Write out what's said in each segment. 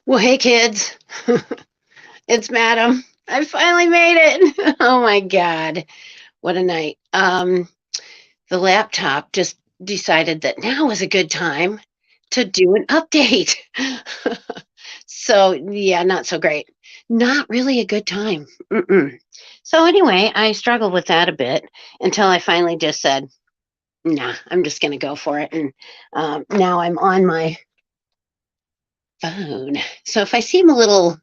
Well, hey kids, it's Madam. I finally made it. Oh my god, what a night. The laptop just decided that now was a good time to do an update. So yeah, not so great. Not really a good time. Mm-mm. So anyway, I struggled with that a bit until I finally just said, "Nah, I'm just gonna go for it." And now I'm on my phone. So if I seem a little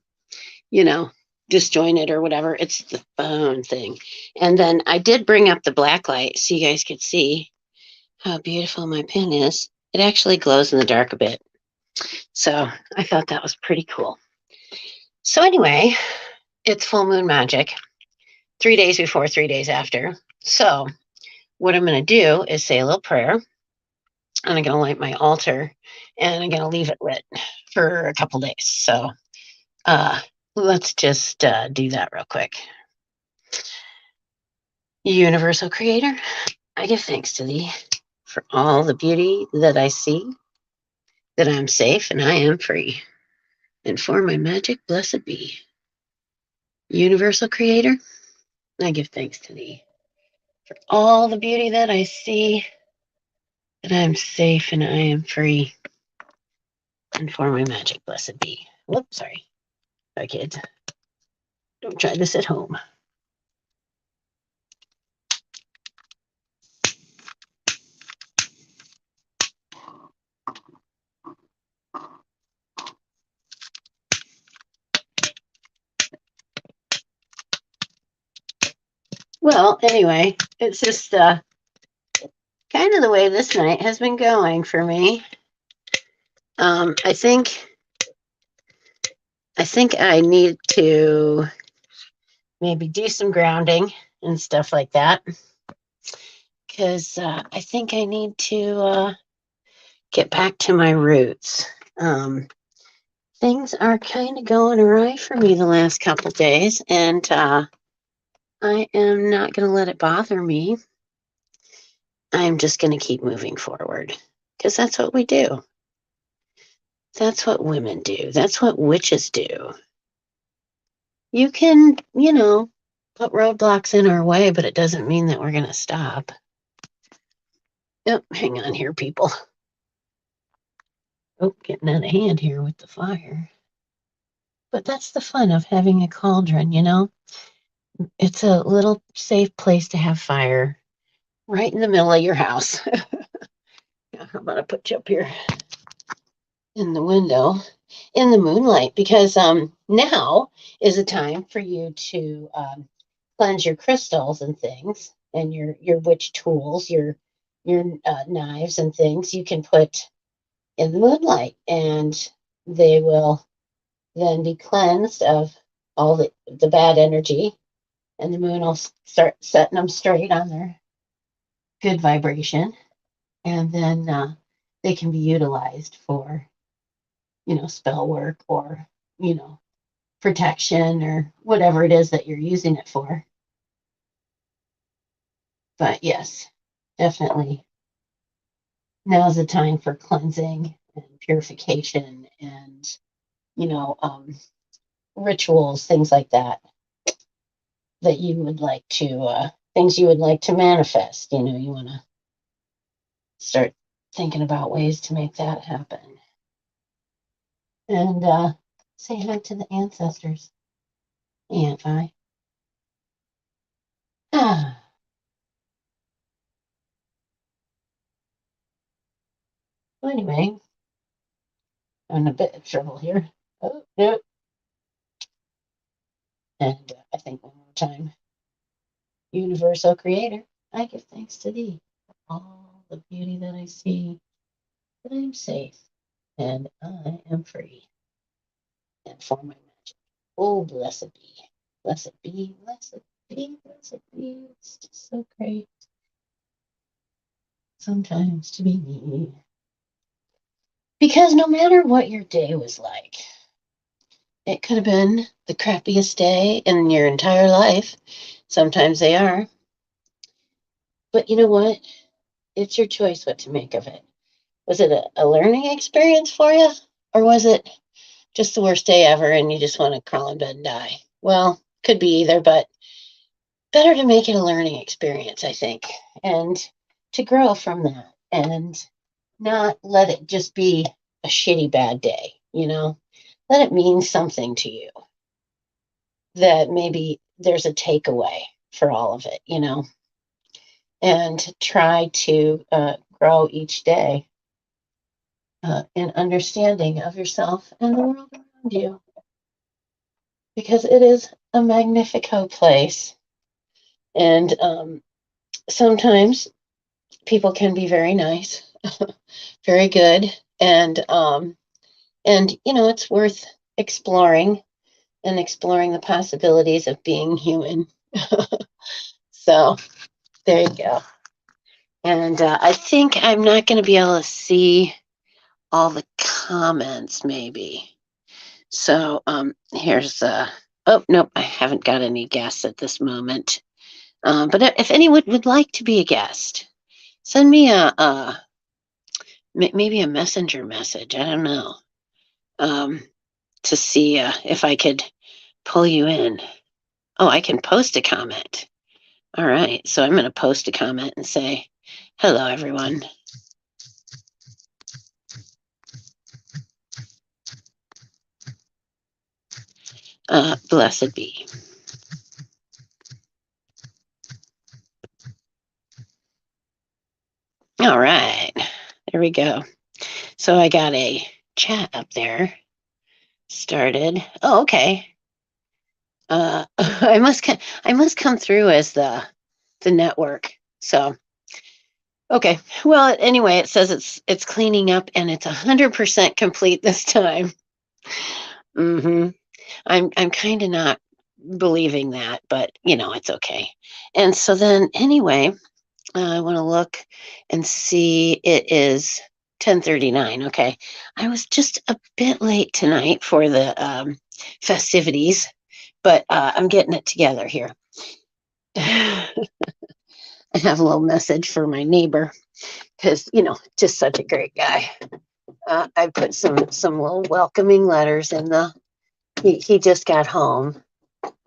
you know, disjointed or whatever. It's the phone thing. And then I did bring up the black light so you guys could see how beautiful my pen is. It actually glows in the dark a bit. So I thought that was pretty cool. So anyway, it's full moon magic, 3 days before, 3 days after. So what I'm going to do is say a little prayer. And I'm going to light my altar and I'm going to leave it lit for a couple days. So uh, let's just do that real quick. Universal Creator, I give thanks to thee for all the beauty that I see, that I am safe and I am free, and for my magic blessed be. Universal Creator, I give thanks to thee for all the beauty that I see, that I am safe and I am free, and for my magic blessed be. Whoops, sorry. Bye, kids. Don't try this at home. Well, anyway, it's just kind of the way this night has been going for me. I think I need to maybe do some grounding and stuff like that because I think I need to get back to my roots. Um, Things are kind of going awry for me the last couple days, and I am not going to let it bother me. I'm just going to keep moving forward because that's what we do. That's what women do. That's what witches do. You can, put roadblocks in our way, but it doesn't mean that we're going to stop. Oh, hang on here, people. Oh, getting out of hand here with the fire. But that's the fun of having a cauldron, It's a little safe place to have fire right in the middle of your house. How about I put you up here in the window in the moonlight? Because now is a time for you to cleanse your crystals and things and your witch tools, your knives and things you can put in the moonlight, and they will then be cleansed of all the bad energy, and the moon will start setting them straight on their good vibration, and then they can be utilized for, spell work or, you know, protection or whatever it is that you're using it for. But yes, definitely now's the time for cleansing and purification and, you know, um, rituals, things like that, that you would like to, things you would like to manifest. You want to start thinking about ways to make that happen. And say hi to the ancestors, Aunt Vi. Ah, well, anyway, I'm in a bit of trouble here. Oh, no. And I think one more time. Universal Creator, I give thanks to thee for all the beauty that I see, that I am safe and I am free, and for my magic. Oh, blessed be, blessed be, blessed be, blessed be. It's just so great sometimes to be me. Because no matter what your day was like, it could have been the crappiest day in your entire life. Sometimes they are. But you know what? It's your choice what to make of it. Was it a learning experience for you? Or was it just the worst day ever and you just want to crawl in bed and die. Well, could be either, but better to make it a learning experience, I think, and to grow from that and not let it just be a shitty bad day, Let it mean something to you that maybe there's a takeaway for all of it, and try to grow each day in understanding of yourself and the world around you, because it is a magnifico place. And sometimes people can be very nice, very good, and it's worth exploring the possibilities of being human. So there you go. And I think I'm not going to be able to see all the comments, maybe. So here's oh, nope, I haven't got any guests at this moment. But if anyone would like to be a guest, send me maybe a messenger message. I don't know, to see if I could pull you in. Oh, I can post a comment. All right, so I'm going to post a comment and say, hello, everyone. Blessed be. All right, there we go. So I got a chat up there started. Oh, okay. I must come through as the network. So okay. Well, anyway, it says it's cleaning up and it's 100% complete this time. Mm-hmm. I'm kind of not believing that, but it's okay. And so then anyway, I want to look and see. It is 10:39. Okay. I was just a bit late tonight for the festivities, but I'm getting it together here. I have a little message for my neighbor because, just such a great guy. I put some little welcoming letters in the, he just got home,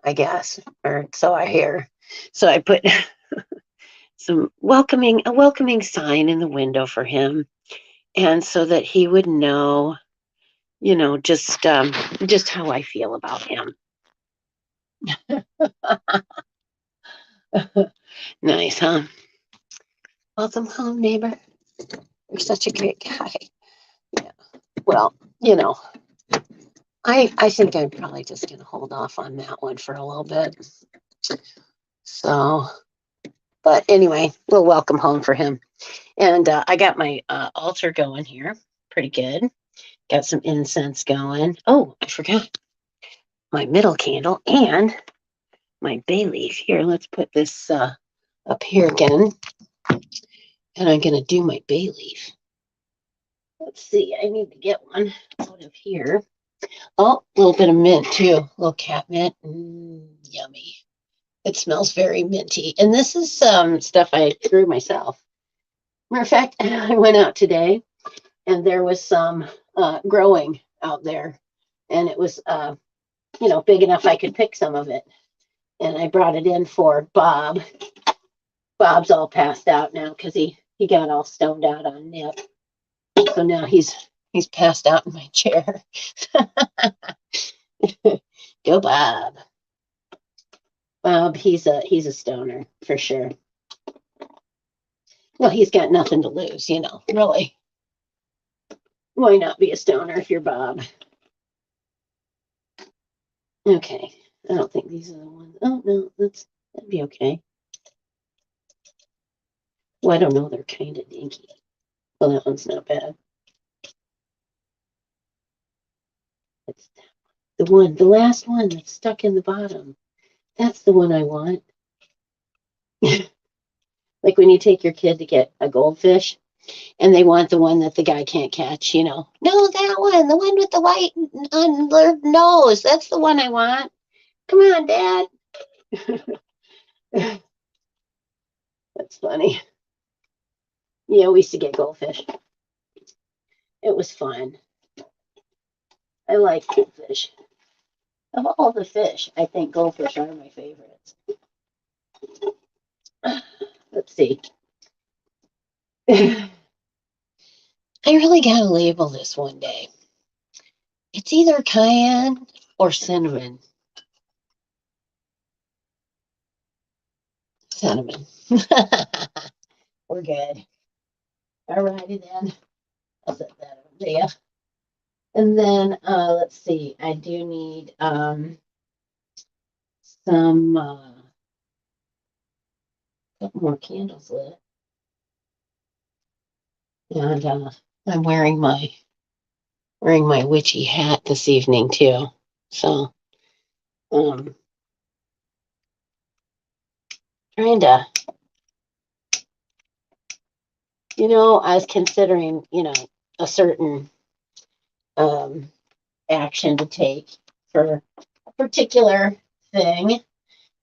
I guess, or so I hear. So I put a welcoming sign in the window for him. And so that he would know, just how I feel about him. Nice, huh? Welcome home, neighbor. You're such a great guy. Yeah. Well, I think I'm probably just going to hold off on that one for a little bit. So, but anyway, we'll welcome home for him. And I got my altar going here. Pretty good. Got some incense going. Oh, I forgot my middle candle and my bay leaf. Here, let's put this up here again. And I'm going to do my bay leaf. Let's see. I need to get one out of here. Oh, a little bit of mint too. A little cat mint. Yummy. It smells very minty. And this is stuff I grew myself. Matter of fact, I went out today and there was some growing out there. And it was, big enough I could pick some of it. And I brought it in for Bob. Bob's all passed out now because he got all stoned out on nip. So now he's passed out in my chair. Go Bob. Bob, he's a stoner for sure. Well, he's got nothing to lose, really. Why not be a stoner if you're Bob? Okay. I don't think these are the ones. Oh no, that'd be okay. Well, I don't know, they're kind of dinky. Well, that one's not bad. It's the last one that's stuck in the bottom. That's the one I want. Like when you take your kid to get a goldfish and they want the one that the guy can't catch, No, that one, the one with the white nose. That's the one I want. Come on, Dad. That's funny. Yeah, we used to get goldfish. It was fun. I like goldfish. Of all the fish, I think goldfish are my favorites. Let's see. I really gotta label this one day. It's either cayenne or cinnamon. Cinnamon. We're good. All righty then. I'll set that over there. And then let's see. I do need some couple more candles lit. And I'm wearing my witchy hat this evening too. So trying to, I was considering, a certain action to take for a particular thing.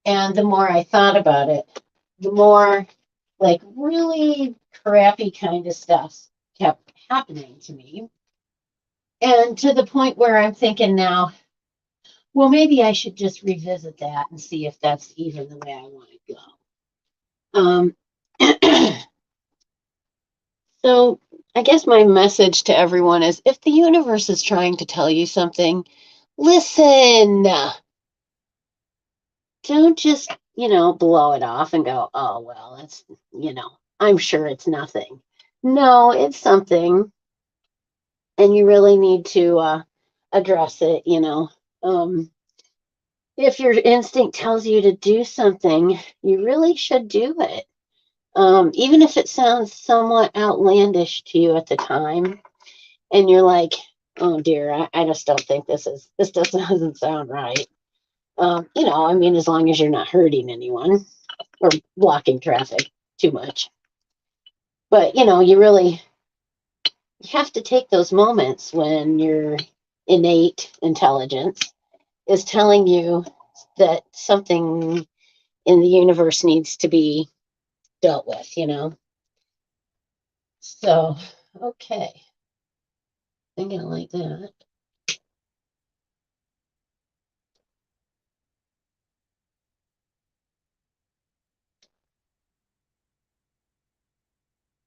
And the more I thought about it, the more like really crappy kind of stuff kept happening to me. And to the point where I'm thinking now, well, maybe I should just revisit that and see if that's even the way I want to go. So I guess my message to everyone is if the universe is trying to tell you something, listen. Don't just, blow it off and go, oh, well, it's, I'm sure it's nothing. No, it's something. And you really need to address it, If your instinct tells you to do something, you really should do it. Even if it sounds somewhat outlandish to you at the time, and you're like, oh dear, I just don't think this doesn't sound right. As long as you're not hurting anyone or blocking traffic too much. But, you have to take those moments when your innate intelligence is telling you that something in the universe needs to be dealt with, So, okay. I'm going to like that.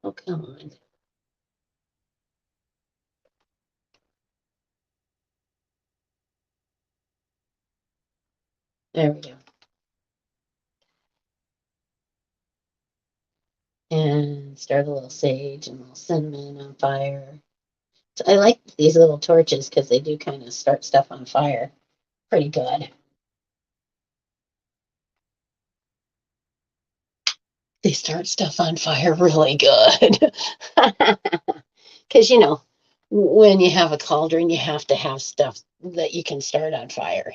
Oh, come on. There we go. And start a little sage and a little cinnamon on fire. So I like these little torches because they do kind of start stuff on fire pretty good. They start stuff on fire really good. Because, when you have a cauldron, you have to have stuff that you can start on fire,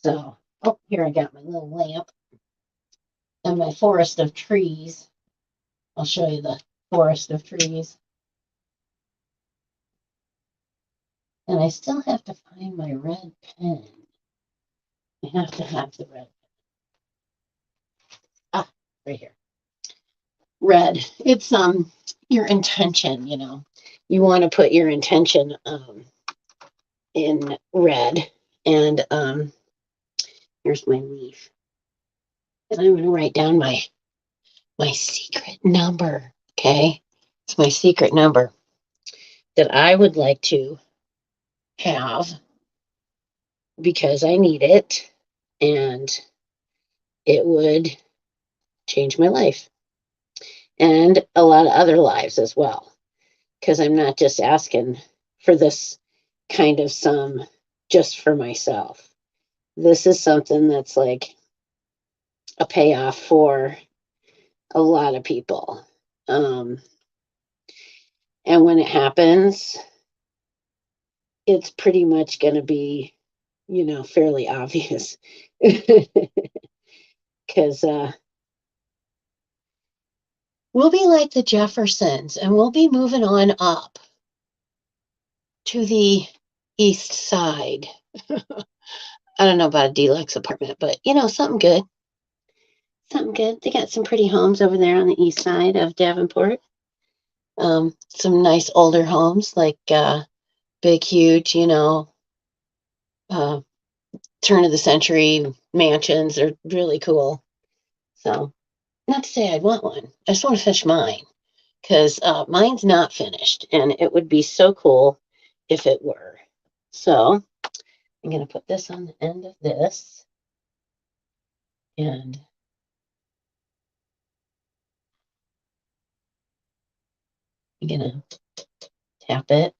So, oh, here I got my little lamp and my forest of trees. I'll show you the forest of trees. And I still have to find my red pen. I have to have the red. Ah, right here. Red. It's your intention, You want to put your intention in red. And here's my leaf. And I'm going to write down my secret number. Okay. It's my secret number that I would like to have because I need it and it would change my life and a lot of other lives as well. Because I'm not just asking for this kind of sum just for myself. This is something that's like a payoff for a lot of people. And when it happens, it's pretty much going to be, fairly obvious. Because we'll be like the Jeffersons and we'll be moving on up to the east side. I don't know about a deluxe apartment, but, something good. Something good. They got some pretty homes over there on the east side of Davenport. Some nice older homes like big, huge, uh, turn of the century mansions. They're really cool. So, not to say I'd want one. I just want to finish mine because mine's not finished, and it would be so cool if it were. So, I'm going to put this on the end of this, and I'm going to tap it.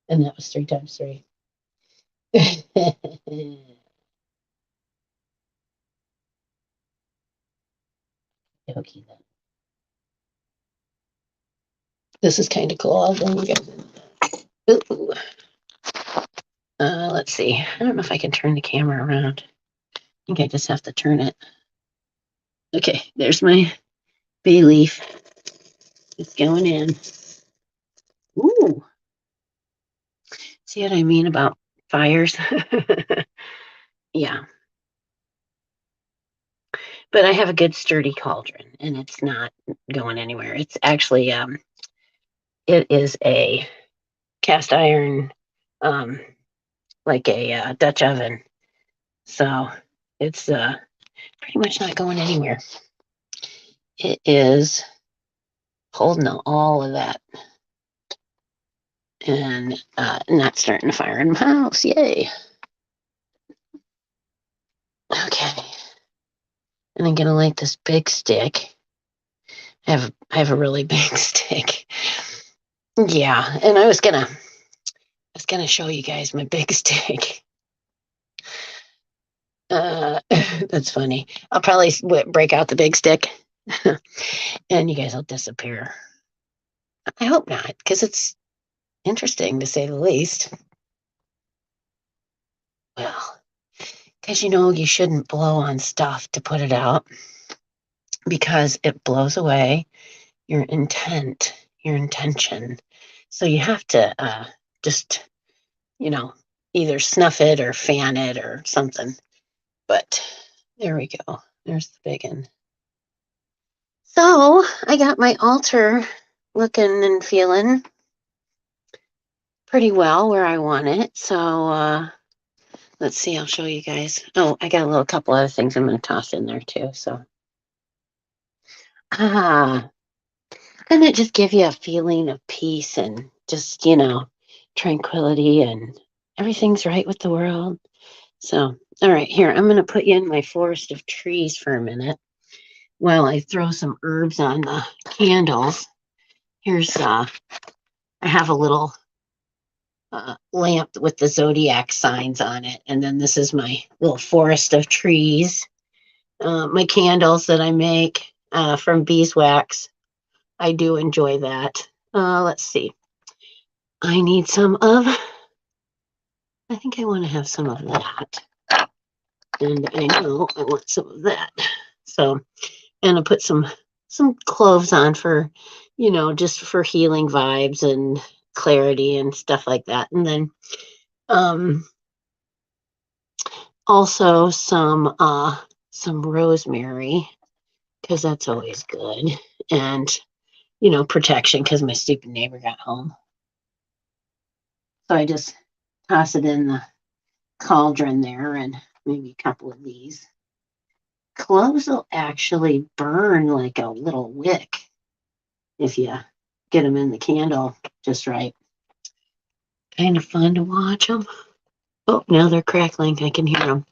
And that was 3 times 3. Okay, then. This is kind of cool. I'll bring you guys in. Ooh. Let's see. I don't know if I can turn the camera around. I think I just have to turn it. Okay, there's my bay leaf. It's going in. Ooh. See what I mean about fires? Yeah. But I have a good sturdy cauldron and it's not going anywhere. It's actually it is a cast iron like a Dutch oven. So it's pretty much not going anywhere. It is holding all of that and not starting a fire in my house. Yay. Okay. And I'm gonna light this big stick. I have a really big stick. Yeah, and I was gonna show you guys my big stick. That's funny. I'll probably break out the big stick, and you guys will disappear. I hope not, because it's interesting to say the least. Well, because you shouldn't blow on stuff to put it out because it blows away your intent, your intention. So you have to just, either snuff it or fan it or something. But there we go. There's the big one. So I got my altar looking and feeling pretty well where I want it. So let's see, I'll show you guys. Oh, I got a couple other things I'm going to toss in there too. So, and it just give you a feeling of peace and just, tranquility and everything's right with the world. So, all right, here, I'm going to put you in my forest of trees for a minute while I throw some herbs on the candles. Here's, I have a little lamp with the zodiac signs on it. And then this is my little forest of trees. My candles that I make from beeswax. I do enjoy that. Let's see. I think I want to have some of that. And I know I want some of that. So, and I put some cloves on for, just for healing vibes and clarity and stuff like that. And then also some rosemary, because that's always good. And, protection because my stupid neighbor got home. So I just toss it in the cauldron there and maybe a couple of these. Cloves will actually burn like a little wick if you get them in the candle just right. Kind of fun to watch them. Oh, now they're crackling. I can hear them.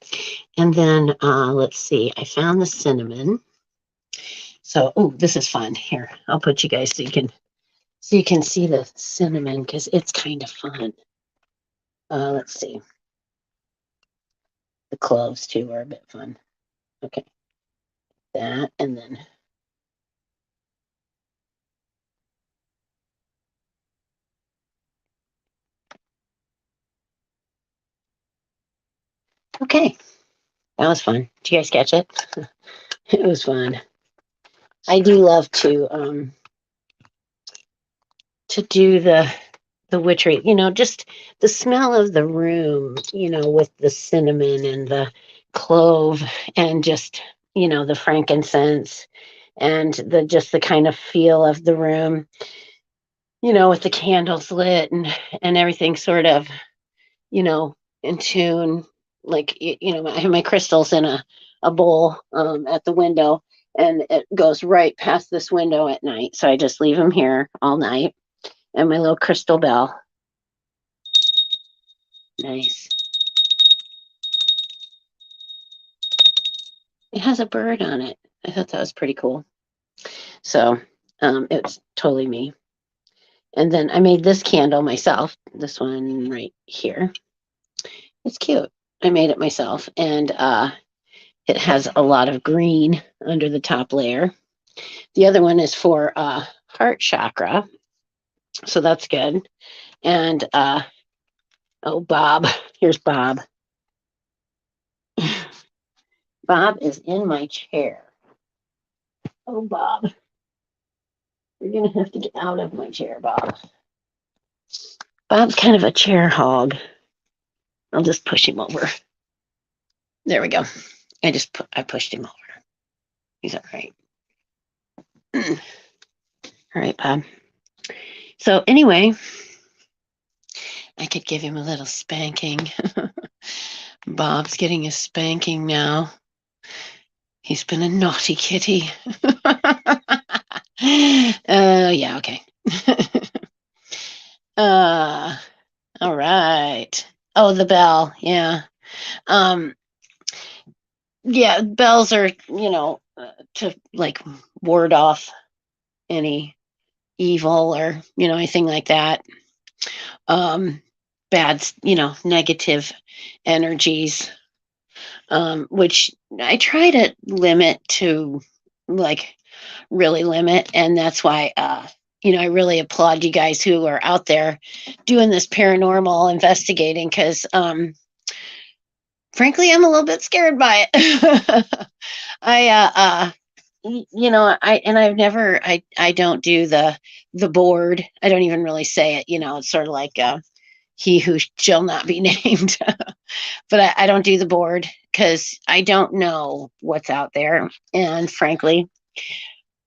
And then let's see. I found the cinnamon. So, oh, this is fun. Here, I'll put you guys so you can see the cinnamon because it's kind of fun. Let's see. The cloves too are a bit fun. Okay, that and then. Okay, that was fun. Did you guys catch it? It was fun. I do love to do the witchery, just the smell of the room, with the cinnamon and the clove and just, the frankincense and just the kind of feel of the room, with the candles lit and everything sort of, in tune. Like, I have my crystals in a bowl at the window, and it goes right past this window at night. So I just leave them here all night. And my little crystal bell. Nice. It has a bird on it. I thought that was pretty cool. So it's totally me. And then I made this candle myself. This one right here. It's cute. I made it myself. And it has a lot of green under the top layer. The other one is for heart chakra. So that's good. And oh, Bob. Here's Bob. Bob is in my chair. Oh, Bob. You're going to have to get out of my chair, Bob. Bob's kind of a chair hog. I'll just push him over. There we go. I pushed him over. He's all right. All right, Bob. So anyway, I could give him a little spanking. Bob's getting a spanking now. He's been a naughty kitty. Yeah, okay. All right. Oh, the bell. Yeah. Yeah, bells are, to like ward off any evil or, anything like that. Bad, negative energies, which I try to limit to, like, really limit. And that's why, I really applaud you guys who are out there doing this paranormal investigating, because frankly, I'm a little bit scared by it. I've never, I don't do the board. I don't even really say it, it's sort of like he who shall not be named. But I don't do the board because I don't know what's out there. And frankly,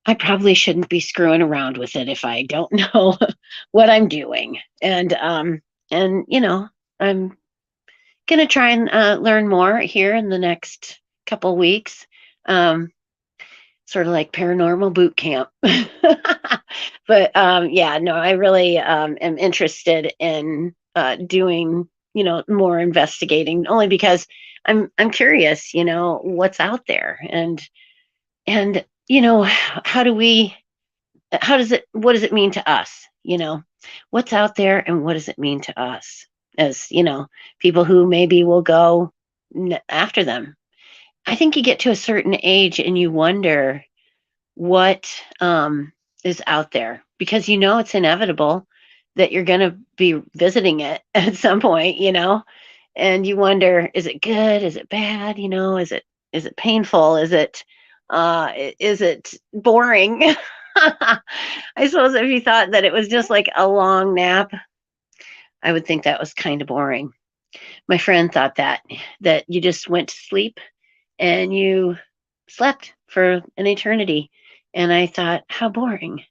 I probably shouldn't be screwing around with it if I don't know what I'm doing. And I'm gonna try and learn more here in the next couple weeks. Sort of like paranormal boot camp. But yeah, no, I really am interested in doing, more investigating, only because I'm curious, what's out there, and what does it mean to us? What's out there and what does it mean to us as, people who maybe will go after them. I think you get to a certain age and you wonder what is out there, because it's inevitable that you're going to be visiting it at some point, and you wonder, is it good? Is it bad? Is it painful? Is it boring? I suppose if you thought that it was just like a long nap, I would think that was kind of boring. My friend thought that you just went to sleep and you slept for an eternity. And I thought, how boring,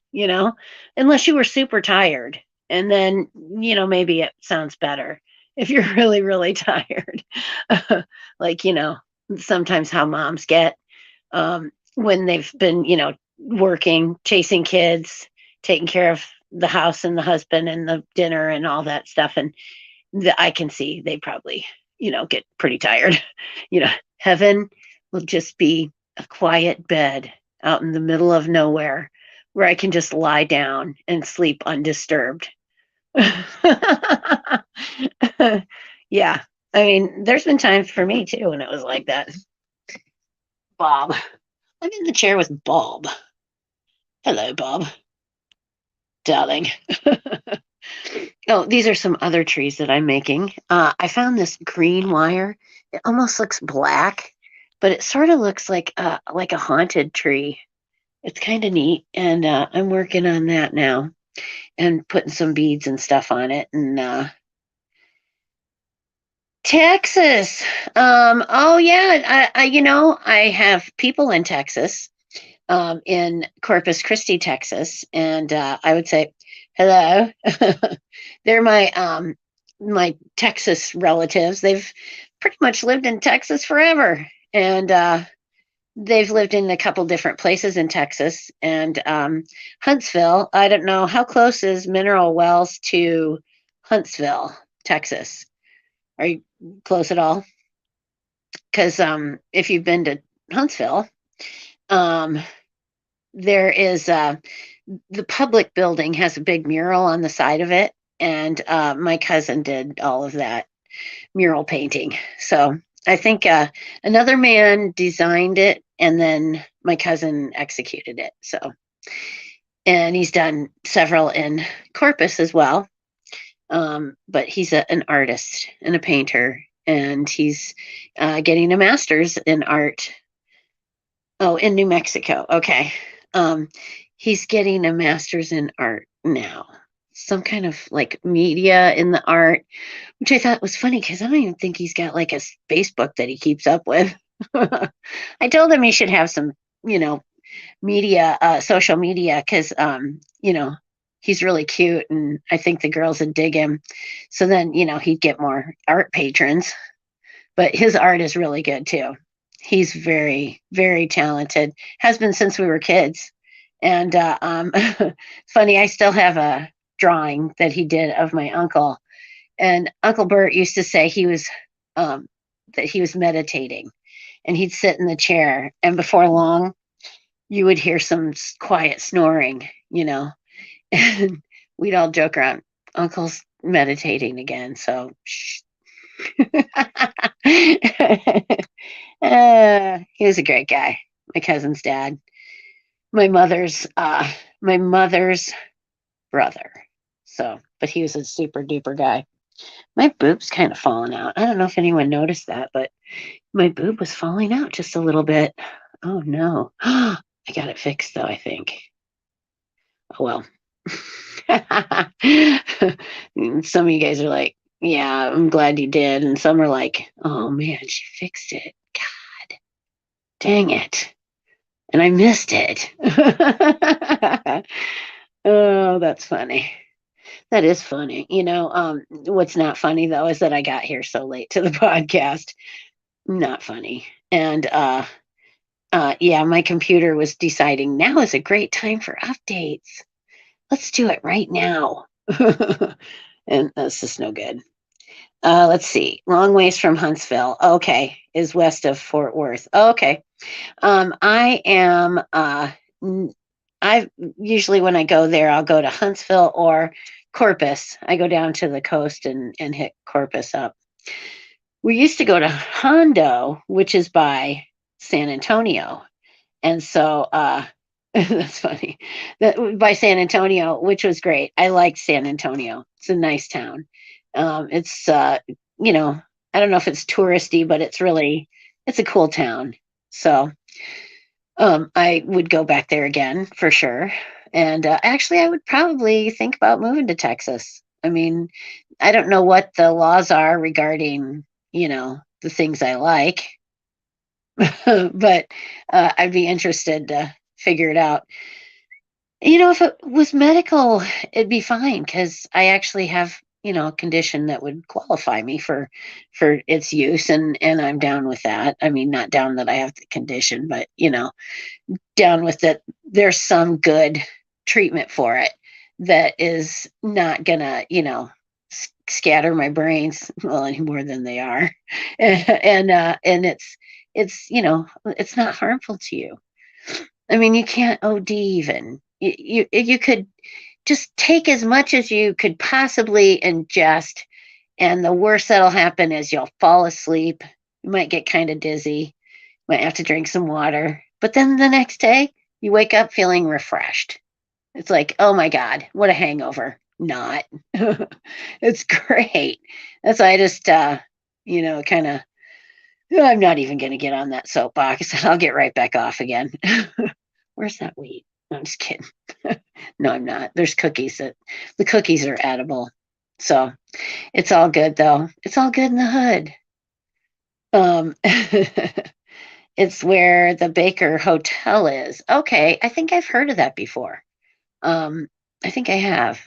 unless you were super tired. And then, maybe it sounds better if you're really, really tired. Like, sometimes how moms get when they've been, working, chasing kids, taking care of the house and the husband and the dinner and all that stuff. And I can see they probably, get pretty tired. Heaven will just be a quiet bed out in the middle of nowhere where I can just lie down and sleep undisturbed. Yeah. I mean, there's been times for me too when it was like that. Bob. I'm in the chair with Bob. Hello, Bob. Darling. Oh, these are some other trees that I'm making. I found this green wire. It almost looks black, but it sort of looks like a haunted tree. It's kind of neat, and I'm working on that now and putting some beads and stuff on it. And Texas. Oh yeah, I have people in Texas. in Corpus Christi, Texas, and I would say, "Hello." They're my Texas relatives. They've pretty much lived in Texas forever, and they've lived in a couple different places in Texas. And Huntsville. I don't know how close is Mineral Wells to Huntsville, Texas. Are you close at all? Because if you've been to Huntsville, um, there is the public building has a big mural on the side of it, and my cousin did all of that mural painting. So I think another man designed it, and then my cousin executed it. So, and he's done several in Corpus as well. But he's an artist and a painter, and he's getting a master's in art. Oh, in New Mexico. Okay. Um, he's getting a master's in art now. Some kind of like media in the art, which I thought was funny because I don't even think he's got like a Facebook that he keeps up with. I told him he should have some, you know, media, social media, because, he's really cute and I think the girls would dig him. So then, he'd get more art patrons, but his art is really good too. He's very, very talented, has been since we were kids. And funny, I still have a drawing that he did of my uncle. And Uncle Bert used to say um, that he was meditating, and he'd sit in the chair, and before long, you would hear some quiet snoring, and we'd all joke around. Uncle's meditating again, so shh. He was a great guy. My cousin's dad, my mother's uh, my mother's brother. So, but he was a super duper guy. My boob's kind of falling out. I don't know if anyone noticed that, but my boob was falling out just a little bit. Oh no. I got it fixed though, I think. Oh well. Some of you guys are like, yeah, I'm glad you did. And some are like, oh man, she fixed it. God dang it. And I missed it. Oh, that's funny. That is funny. What's not funny though is that I got here so late to the podcast. Not funny. And yeah, my computer was deciding now is a great time for updates. Let's do it right now. And this is no good. Let's see. Long ways from Huntsville. Okay, is west of Fort Worth. Okay. I am. I usually when I go there, I'll go to Huntsville or Corpus. I go down to the coast and hit Corpus up. We used to go to Hondo, which is by San Antonio, and so that's funny. That by San Antonio, which was great. I liked San Antonio. It's a nice town. It's you know, I don't know if it's touristy, but it's a cool town. So I would go back there again for sure. And actually, I would probably think about moving to Texas. I mean, I don't know what the laws are regarding, the things I like, but I'd be interested to figure it out. If it was medical, it'd be fine because I actually have, a condition that would qualify me for its use, and I'm down with that. I mean, not down that I have the condition, but down with that. There's some good treatment for it that is not gonna, scatter my brains well any more than they are, and it's not harmful to you. I mean, you can't OD even. You could just take as much as you could possibly ingest, and the worst that'll happen is you'll fall asleep. You might get kind of dizzy. Might have to drink some water. But then the next day, you wake up feeling refreshed. It's like, oh my God, what a hangover. Not. It's great. That's why I just, kind of, I'm not even going to get on that soapbox. I'll get right back off again. Where's that wheat? No, I'm just kidding. No, I'm not. There's cookies the cookies are edible. So it's all good though. It's all good in the hood. Um, It's where the Baker Hotel is. Okay, I think I've heard of that before. Um, I think I have.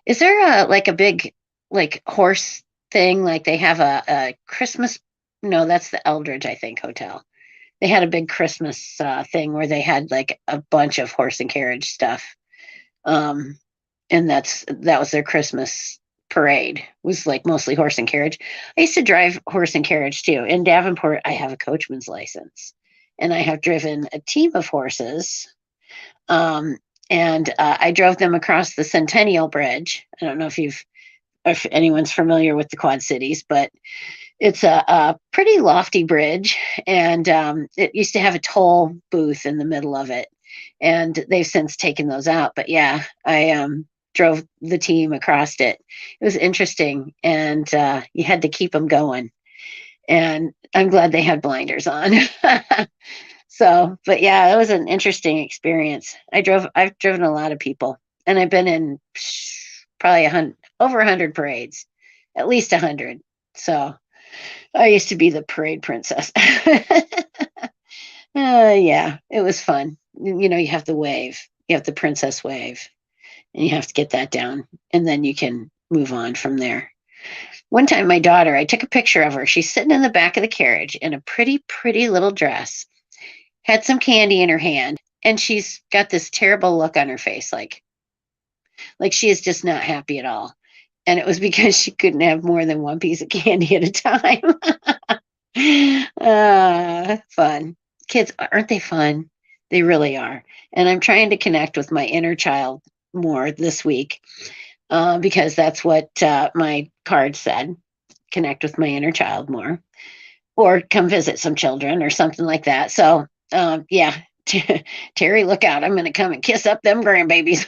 Is there a big like horse thing? Like they have a Christmas? No, that's the Eldridge, I think, hotel. They had a big Christmas thing where they had like a bunch of horse and carriage stuff. Um, and that was their Christmas parade, was like mostly horse and carriage. I used to drive horse and carriage too. In Davenport, I have a coachman's license, and I have driven a team of horses. Um, and I drove them across the Centennial Bridge. I don't know if anyone's familiar with the Quad Cities, but it's a pretty lofty bridge, and it used to have a toll booth in the middle of it, and they've since taken those out. But yeah, I drove the team across it. It was interesting, and you had to keep them going. And I'm glad they had blinders on. So, but yeah, it was an interesting experience. I've driven a lot of people, and I've been in probably over 100 parades, at least 100. So I used to be the parade princess. Yeah, it was fun. You have the wave, you have the princess wave, and you have to get that down, and then you can move on from there. One time, my daughter, I took a picture of her. She's sitting in the back of the carriage in a pretty, pretty little dress, had some candy in her hand, and she's got this terrible look on her face, like she is just not happy at all. And it was because she couldn't have more than one piece of candy at a time. Fun. Kids, aren't they fun? They really are. And I'm trying to connect with my inner child more this week because that's what my card said. Connect with my inner child more, or come visit some children or something like that. So, yeah, Terry, look out. I'm going to come and kiss up them grandbabies.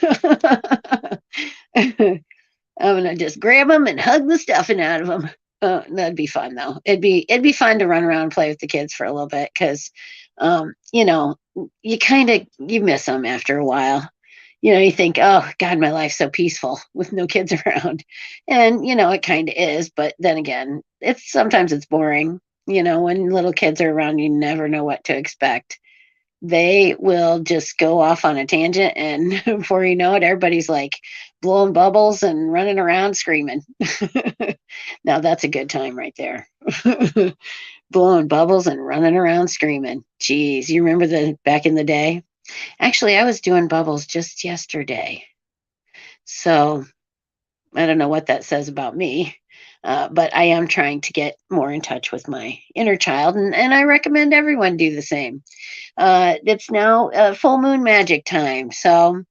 I'm gonna just grab them and hug the stuffing out of them. That'd be fun though. It'd be fun to run around and play with the kids for a little bit because, you know, you miss them after a while. You think, oh God, my life's so peaceful with no kids around, and it kind of is. But then again, sometimes it's boring. When little kids are around, you never know what to expect. They will just go off on a tangent, and before you know it, everybody's like blowing bubbles and running around screaming. Now that's a good time right there. Blowing bubbles and running around screaming. Geez, you remember the back in the day? Actually, I was doing bubbles just yesterday. So I don't know what that says about me. But I am trying to get more in touch with my inner child, and I recommend everyone do the same. It's now full moon magic time, so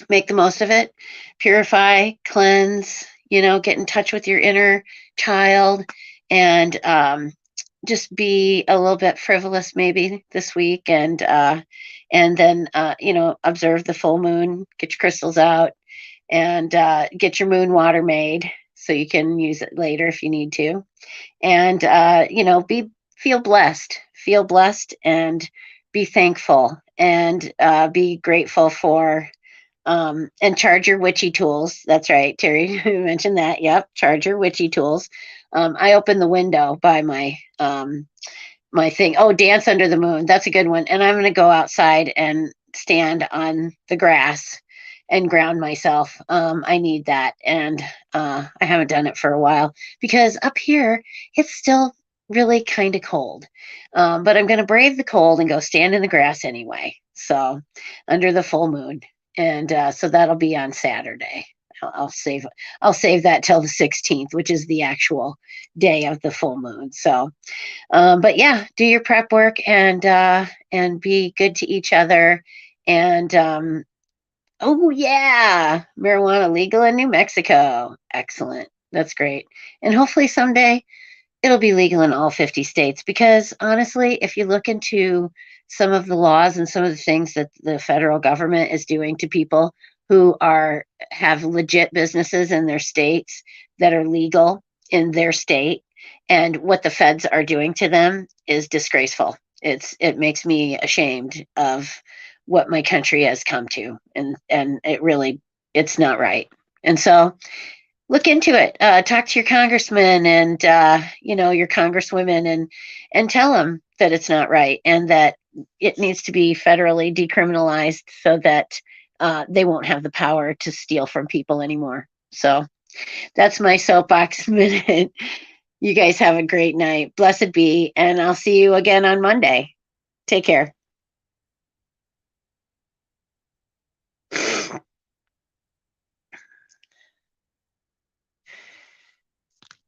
make the most of it. Purify, cleanse, get in touch with your inner child, and just be a little bit frivolous maybe this week, and then observe the full moon, get your crystals out, and get your moon water made so you can use it later if you need to, and be feel blessed, and be thankful, and be grateful for, and charge your witchy tools. That's right, Terry mentioned that. Yep, charge your witchy tools. I opened the window by my thing. Oh, dance under the moon, that's a good one. And I'm going to go outside and stand on the grass and ground myself. I need that, and I haven't done it for a while because up here it's still really kind of cold. But I'm going to brave the cold and go stand in the grass anyway. So under the full moon, and so that'll be on Saturday. I'll save that till the 16th, which is the actual day of the full moon. So, but yeah, do your prep work, and be good to each other, and oh, yeah. Marijuana legal in New Mexico. Excellent. That's great. And hopefully someday it'll be legal in all 50 states because honestly, if you look into some of the laws and some of the things that the federal government is doing to people who have legit businesses in their states that are legal in their state, and what the feds are doing to them is disgraceful. It makes me ashamed of what my country has come to, and it's not right. And so look into it. Talk to your congressman and your congresswomen, and tell them that it's not right and that it needs to be federally decriminalized so that they won't have the power to steal from people anymore. So that's my soapbox minute. You guys have a great night. Blessed be, and I'll see you again on Monday. Take care.